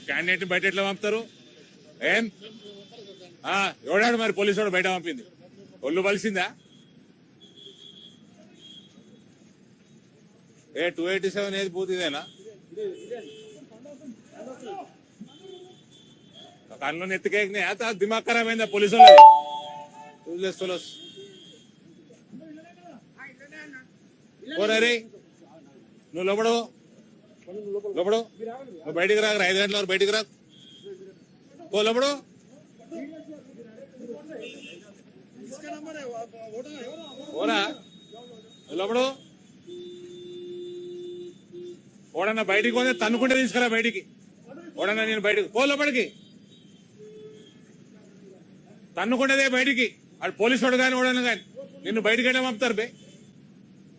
Candidate బయట ఎట్లా పంపుతారు? ఏం ఎవడాడు మరి పోలీసు వాడు బయట పంపింది? ఒళ్ళు బలిసిందా? 287 ఏది బూత్ ఇదేనా? కళ్ళు నెత్తికేకినాయి. దిమాగ్ ఖరాబ్ అయిందా పోలీసు వాళ్ళది? రే నువ్వు లోపడు నువ్వు బయటికి రాక 5 గంటల వరకు బయటికి రా. ఓ లోపడు ఓరా లోపడు. ఓడన్నా బయటికి పోతే తన్నుకుంటే తీసుకురా బయటికి. ఓడన్నా నేను బయటికి పో లోపలికి. తన్నుకుంటేదే బయటికి. అటు పోలీసు వాడు కానీ ఓడన్నా కానీ నిన్ను బయటికి వెళ్ళి పంపుతారు బే.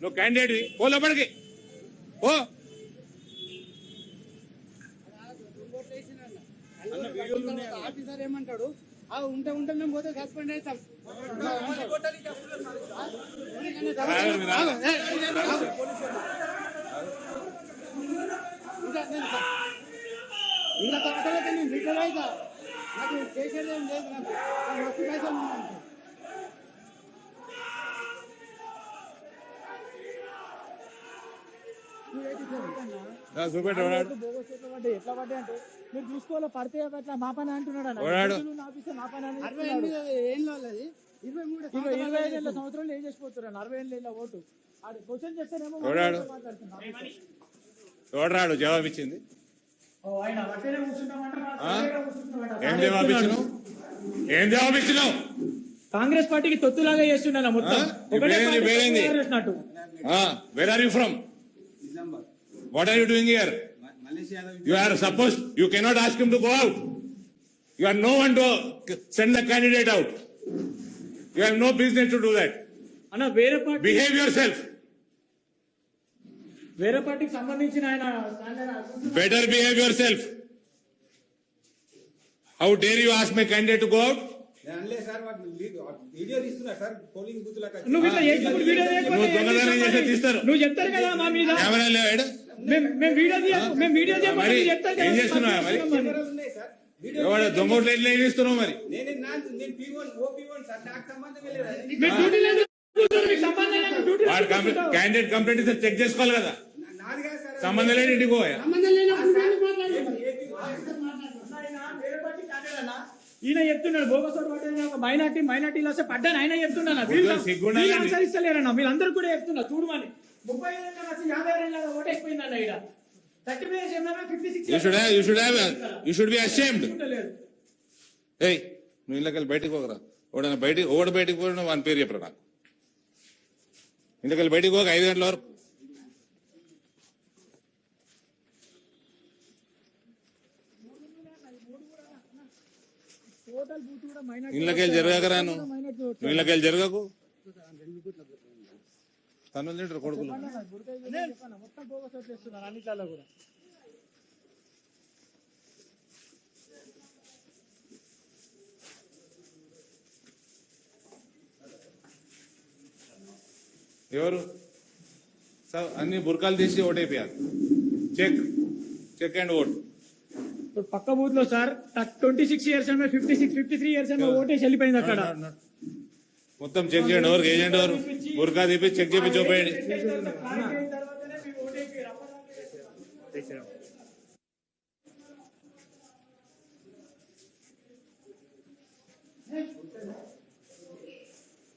నువ్వు క్యాండిడేట్వి పో లోపలికి ఓ. ఆఫీసర్ ఏమంటాడు? ఉంటే మేము పోతే సస్పెండ్ అవుతాం. ఇంకా తర్వాత నేను రిటైర్ అవుతా. నాకు చేసేది ఏం లేదు. నాకు మస్తు పైసలు ఎట్లా పడ్డా అంటే మీరు చూసుకోవాలి. పడితే అట్లా మా పని అంటున్నాడు. 25 సంవత్సరాలు ఏం చేసిపోతున్నారు? 40 ఏళ్ళ ఓటు క్వశ్చన్ చేస్తేనేమో చూడరాడు జవాబు ఇచ్చింది. ఏం జవాబు ఇచ్చినావు? కాంగ్రెస్ పార్టీకి తొత్తులాగా చేస్తున్నా మొత్తం. Where are you from? What are you doing here? You are supposed, you cannot ask him to go out. You are no one to send the candidate out. You have no business to do that. Anna, వేరే party behave yourself. వేరే పార్టీకి సంబంధించిన ఆయన better behave yourself. How dare you ask my candidate to go out? నువ్వు ఇట్లా చేసినప్పుడు video తీస్తారు. నువ్వు చెప్తారు కదా మా మీద. మేము వీడియో ఏం చేస్తున్నావా మరి? దొంగ ఎట్లా ఏం చేస్తున్నావు మరి? క్యాండిడేట్ కంప్లైంట్ ఇస్తే చెక్ చేసుకోవాలి కదా. సంబంధం లేని ఇంటికి పోయా. ఈయన చెప్తున్నాడు బోగసోడు పడ్డా మైనార్టీలు వస్తే పడ్డాను ఆయన చెప్తున్నాను. అనుసరిస్తలేరన్నా వీళ్ళందరూ కూడా చెప్తున్నా చూడమని. 35 ఏళ్ళ 50 ఏళ్ళ ఓటేసిపోయిందన్న ఇక్కడ 56. You should be ashamed. ఏయ్ నువ్వు ఇళ్ళకెళ్ళి బయటకు పోకరా. ఓడ బయటకు పోయినా వాని పేరు చెప్పరా నాకు. ఇళ్ళకెళ్ళి బయటకు పోక 5 గంటల వరకు. ఇళ్ళకెళ్ళి జరగకరా. నువ్వు ఇళ్ళకెళ్ళి జరగకు. తను తింటారు కొడుకులు. ఎవరు అన్ని బుర్కాలు తీసి ఓటైపోయారు. Check and vote. పక్క బూత్ లో సార్ 26 ఇయర్స్ 53 ఇయర్స్ ఓటేసి వెళ్ళిపోయింది అక్కడ. మొత్తం చెక్ చేయండి. ఎవరికి ఏజెంట్ ఎవరు బుర్కా తీపి చెక్ చేపి చూపేయండి.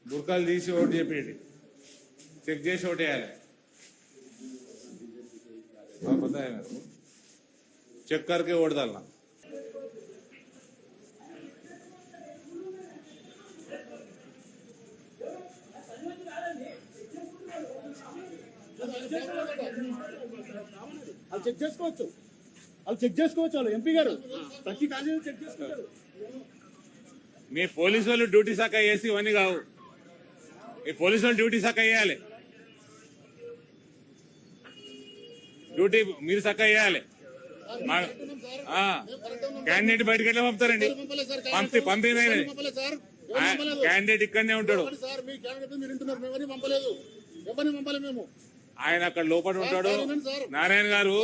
బుర్కాలు తీసి ఓటు చెప్పేయండి. చెక్ చేసి ఓటు వేయాలి. చెక్ करके वोट डालना. చెక్ చేసుకోవచ్చు వాళ్ళు ఎంపీ గారు ప్రతి కాలేజీ చెక్ చేసుకుంటారు. మీ పోలీసు వాళ్ళు డ్యూటీ శాఖ వేసి ఇవన్నీ కావు. మీ పోలీసు వాళ్ళు డ్యూటీ శాఖ వేయాలి. డ్యూటీ మీరు శాఖ వేయాలి. క్యాండిడేట్ బయటకు ఎట్లా పంపుతారండి? పంపిన క్యాండిడేట్ ఇక్కడనే ఉంటాడు. ఆయన అక్కడ లోపల ఉంటాడు. నారాయణ గారు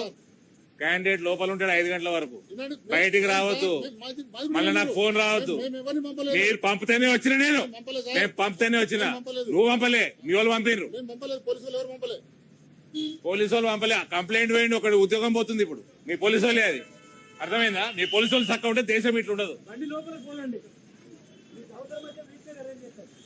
క్యాండిడేట్ లోపల ఉంటాడు 5 గంటల వరకు. వినండి. బయటికి రావద్దు. మాది మళ్ళీ నాకు ఫోన్ రావద్దు. మేము ఎవరిని పంపలేదు. మీరు పంపితేనే వచ్చిన నేను పంపలేదు. నేను పంపితేనే వచ్చిన. నేను పంపలేదు. నువ్వు పంపలే, మీ వాళ్ళు పంపిర్రు. మేము పంపలేదు. పోలీసులు ఎవరు పంపలేదు. పోలీసు వాళ్ళు పంపలే. కంప్లైంట్ వేయండి, ఒకటి ఉద్యోగం పోతుంది ఇప్పుడు. మీ పోలీసు వాళ్ళే అది. అర్థమైందా? మీ పోలీసు వాళ్ళు చక్క ఉంటే దేశం ఇట్లుండదు. బండి లోపల పోలండి.